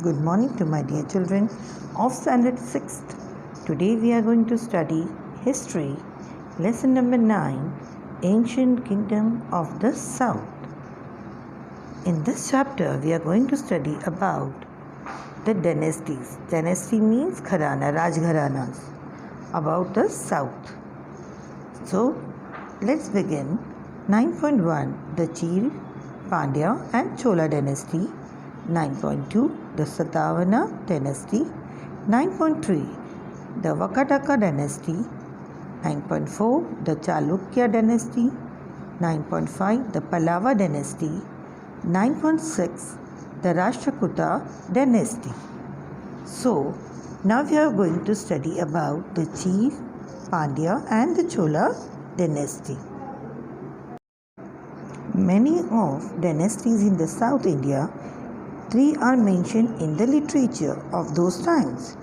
Good morning to my dear children of standard 6th. Today we are going to study history, lesson number 9, Ancient Kingdom of the South. In this chapter we are going to study about the dynasties. Dynasty means Gharana, Rajgharanas, about the South. So let's begin. 9.1 The Chir, Pandya and Chola Dynasty. 9.2 The Satyavana Dynasty. 9.3 The Vakataka Dynasty. 9.4 The Chalukya Dynasty. 9.5 The Pallava Dynasty. 9.6 The Rashtrakuta Dynasty. So now we are going to study about the Chir, Pandya and the Chola Dynasty. Many of dynasties in the South India, 3 are mentioned in the literature of those times.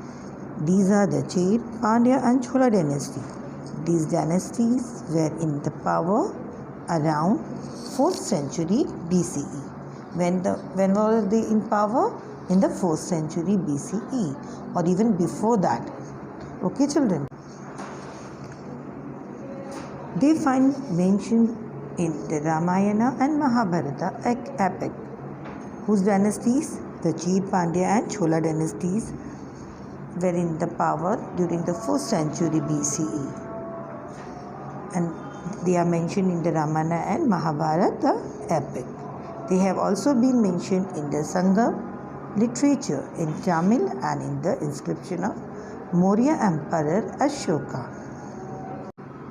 These are the Chir, Pandya and Chola dynasty. These dynasties were in the power around 4th century BCE. When were they in power? In the 4th century BCE or even before that. Okay children. They find mentioned in the Ramayana and Mahabharata epic. Whose dynasties? The Chir, Pandya and Chola dynasties were in the power during the 4th century BCE. And they are mentioned in the Ramayana and Mahabharata epic. They have also been mentioned in the Sangam literature in Tamil and in the inscription of Maurya Emperor Ashoka.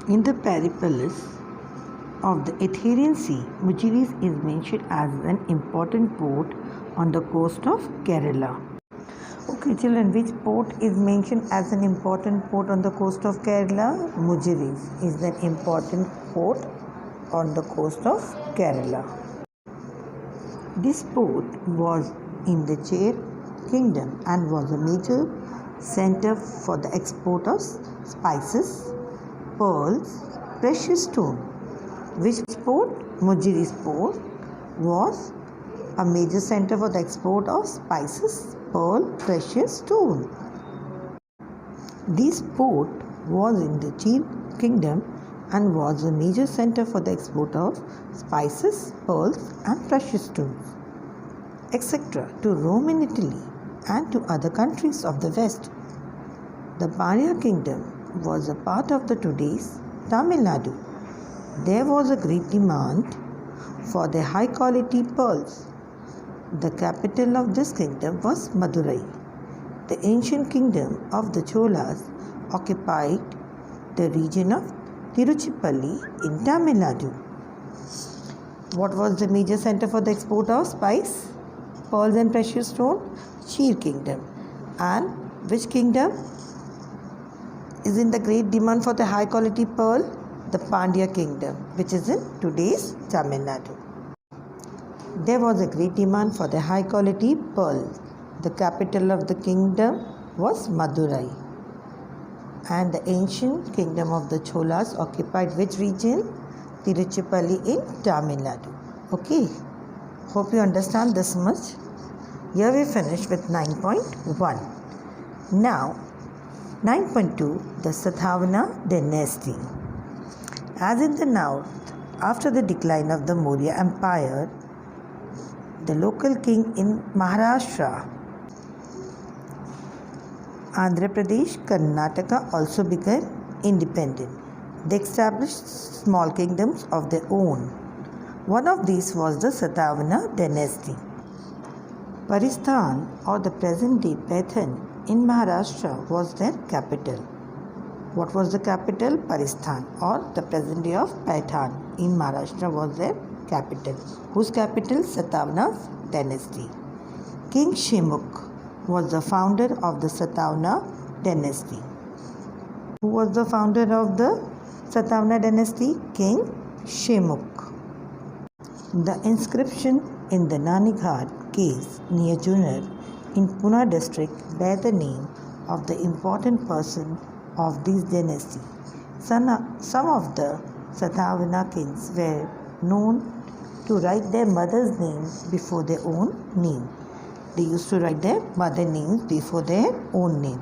In the Periplus of the Athenian Sea, Mujiris is mentioned as an important port on the coast of Kerala. Okay children, which port is mentioned as an important port on the coast of Kerala? Mujiris is an important port on the coast of Kerala. This port was in the Chir kingdom and was a major center for the export of spices, pearls, precious stone. Which port? Mujiris port was a major center for the export of spices, pearl, precious stone. This port was in the Chir kingdom and was a major center for the export of spices, pearls and precious stones, etc. to Rome in Italy and to other countries of the West. The Maurya kingdom was a part of the today's Tamil Nadu. There was a great demand for the high quality pearls. The capital of this kingdom was Madurai. The ancient kingdom of the Cholas occupied the region of Tiruchirappalli in Tamil Nadu. What was the major center for the export of spice, pearls and precious stone? Chir kingdom. And which kingdom is in the great demand for the high quality pearl? The Pandya kingdom, which is in today's Tamil Nadu. There was a great demand for the high quality pearl. The capital of the kingdom was Madurai. And the ancient kingdom of the Cholas occupied which region? Tiruchirappalli in Tamil Nadu. Okay, hope you understand this much. Here we finish with 9.1. Now 9.2 The Satyavana Dynasty. As in the north, after the decline of the Maurya Empire, the local king in Maharashtra, Andhra Pradesh, Karnataka also became independent. They established small kingdoms of their own. One of these was the Satyavana Dynasty. Paristan, or the present-day Pathan in Maharashtra, was their capital. What was the capital? Paristan, or the present day of Pathan in Maharashtra was their capital. Whose capital? Satyavana Dynasty. King Shemukh was the founder of the Satyavana Dynasty. Who was the founder of the Satyavana Dynasty? King Shemukh. The inscription in the Nanighat caves near Junar in Pune district bear the name of the important person of this dynasty. Some of the Satyavana kings were known to write their mother's name before their own name. They used to write their mother names before their own name.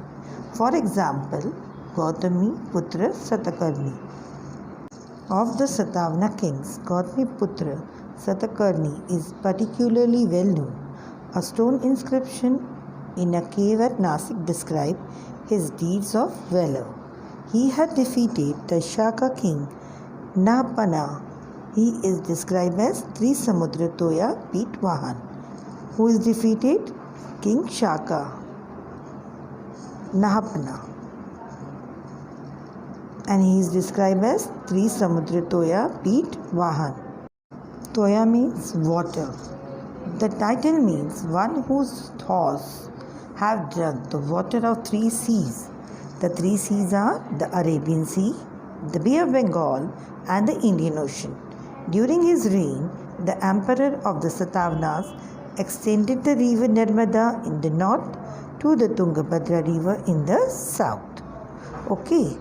For example, Gautami Putra Satakarni. Of the Satyavana kings, Gautami Putra Satakarni is particularly well known. A stone inscription in a cave at Nasik describes his deeds of valor. He had defeated the Shaka king Nahapana. He is described as Trisamudra Toya Pitvahan. Who is defeated? King Shaka Nahapana. And he is described as Trisamudra Toya Pitvahan. Toya means water. The title means one whose horse have drunk the water of 3 seas. The 3 seas are the Arabian Sea, the Bay of Bengal and the Indian Ocean. During his reign, the emperor of the Satyavanas extended the river Narmada in the north to the Tungabhadra river in the south. Okay.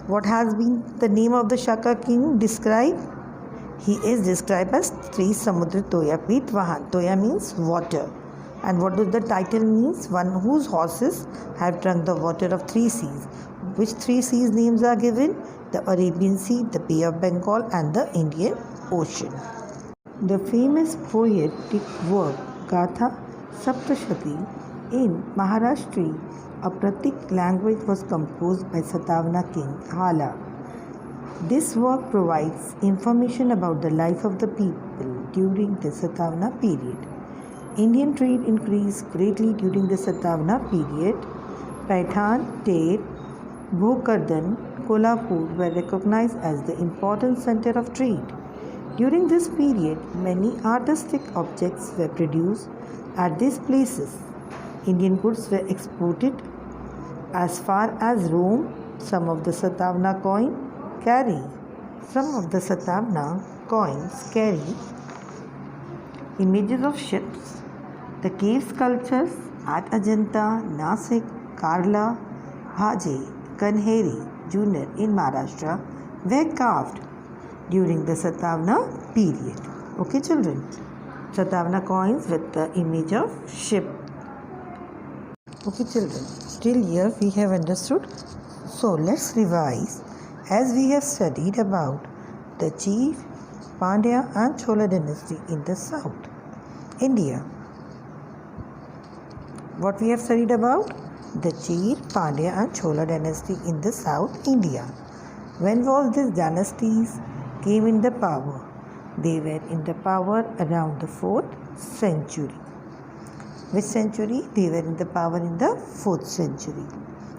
What has been the name of the Shaka king described? He is described as Trisamudra Toya Pitvahan. Toya means water. And what does the title means? One whose horses have drunk the water of 3 seas. Which 3 seas names are given? The Arabian Sea, the Bay of Bengal and the Indian Ocean. The famous poetic work Gatha Saptashati in Maharashtri, a Pratik language, was composed by Satyavana king Hala. This work provides information about the life of the people during the Satyavana period. Indian trade increased greatly during the Satyavana period. Pathan, Tet, Bhokardan, Kolhapur were recognized as the important center of trade. During this period, many artistic objects were produced at these places. Indian goods were exported as far as Rome. Some of the Satyavana coins carry images of ships. The cave sculptures at Ajanta, Nasik, Karla, Bhaje, Kanheri, Junar in Maharashtra were carved during the Satyavana period. Okay, children. Satyavana coins with the image of ship. Okay, children. Till here we have understood. So let's revise. As we have studied about the chief Pandya and Chola dynasty in the south India. What we have studied about? The Chir, Pandya and Chola dynasty in the south India. When was these dynasties came in the power? They were in the power around the 4th century. Which century? They were in the power in the 4th century.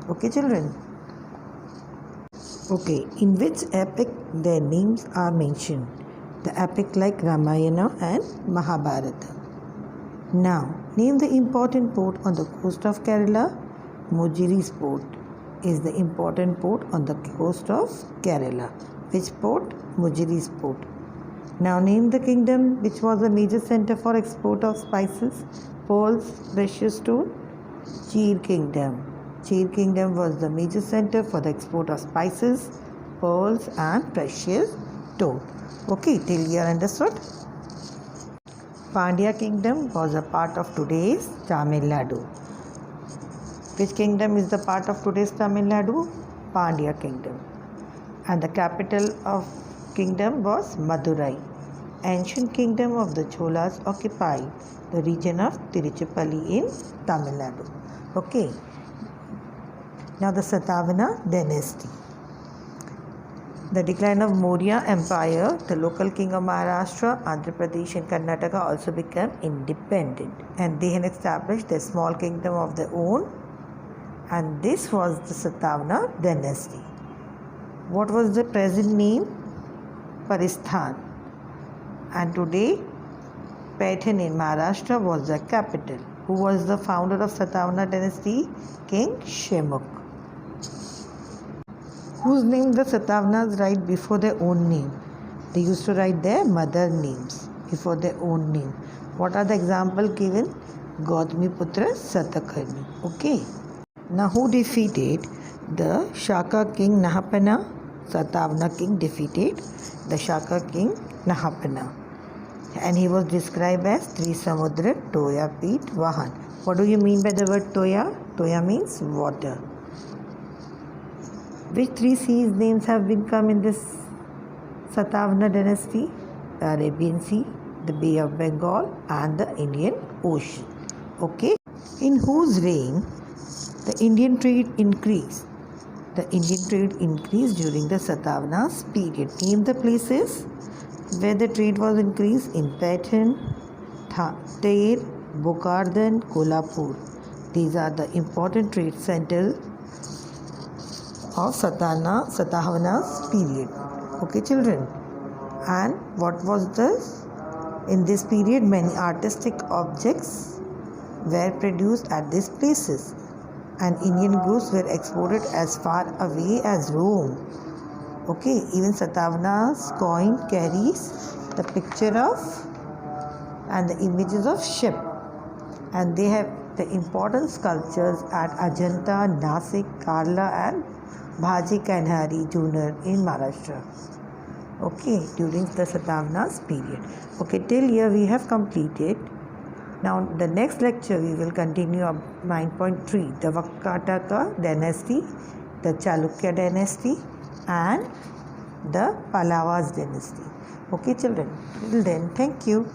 Okay, children. Okay, in which epic their names are mentioned? The epic like Ramayana and Mahabharata. Now, name the important port on the coast of Kerala. Mujiri's port is the important port on the coast of Kerala. Which port? Mujiri's port. Now name the kingdom which was a major center for export of spices, pearls, precious stone. Chir kingdom. Chir kingdom was the major center for the export of spices, pearls and precious stone. Okay, till here understood? Pandya kingdom was a part of today's Tamil Nadu. Which kingdom is the part of today's Tamil Nadu? Pandya kingdom. And the capital of kingdom was Madurai. Ancient kingdom of the Cholas occupied the region of Tiruchirappalli in Tamil Nadu. Okay. Now the Satyavana dynasty. The decline of Maurya Empire, the local king of Maharashtra, Andhra Pradesh and Karnataka also became independent, and they had established their small kingdom of their own, and this was the Satyavana dynasty. What was the present name? Paristhan. And today, Pathan in Maharashtra was the capital. Who was the founder of Satyavana dynasty? King Shemukh. Whose name the Satyavanas write before their own name? They used to write their mother names before their own name. What are the examples given? Gautami Putra Satakarni. Okay. Now who defeated the Shaka king Nahapana? Satyavana king defeated the Shaka king Nahapana. and he was described as Trisamudra Toya Pit Vahan. What do you mean by the word Toya? Toya means water. Which three seas names have been come in this Satyavana Dynasty? The Arabian Sea, the Bay of Bengal, and the Indian Ocean. Okay, in whose reign the Indian trade increased? The Indian trade increased during the Satyavanas period. Name the places where the trade was increased in Patan, Tair, Bokardhan, Kolhapur. These are the important trade centers of Satyavanas period. Okay, children. And what was this? In this period, many artistic objects were produced at these places, and Indian goods were exported as far away as Rome. Okay, even Satyavana's coin carries the picture of and the images of ship, and they have the important sculptures at Ajanta, Nasik, Karla, and Bhaji Kanhari Junar in Maharashtra. Okay, during the Satyavanas period. Okay, till here we have completed. Now, the next lecture we will continue up 9.3, the Vakataka Dynasty, the Chalukya Dynasty, and the Pallavas Dynasty. Okay, children. Till then, thank you.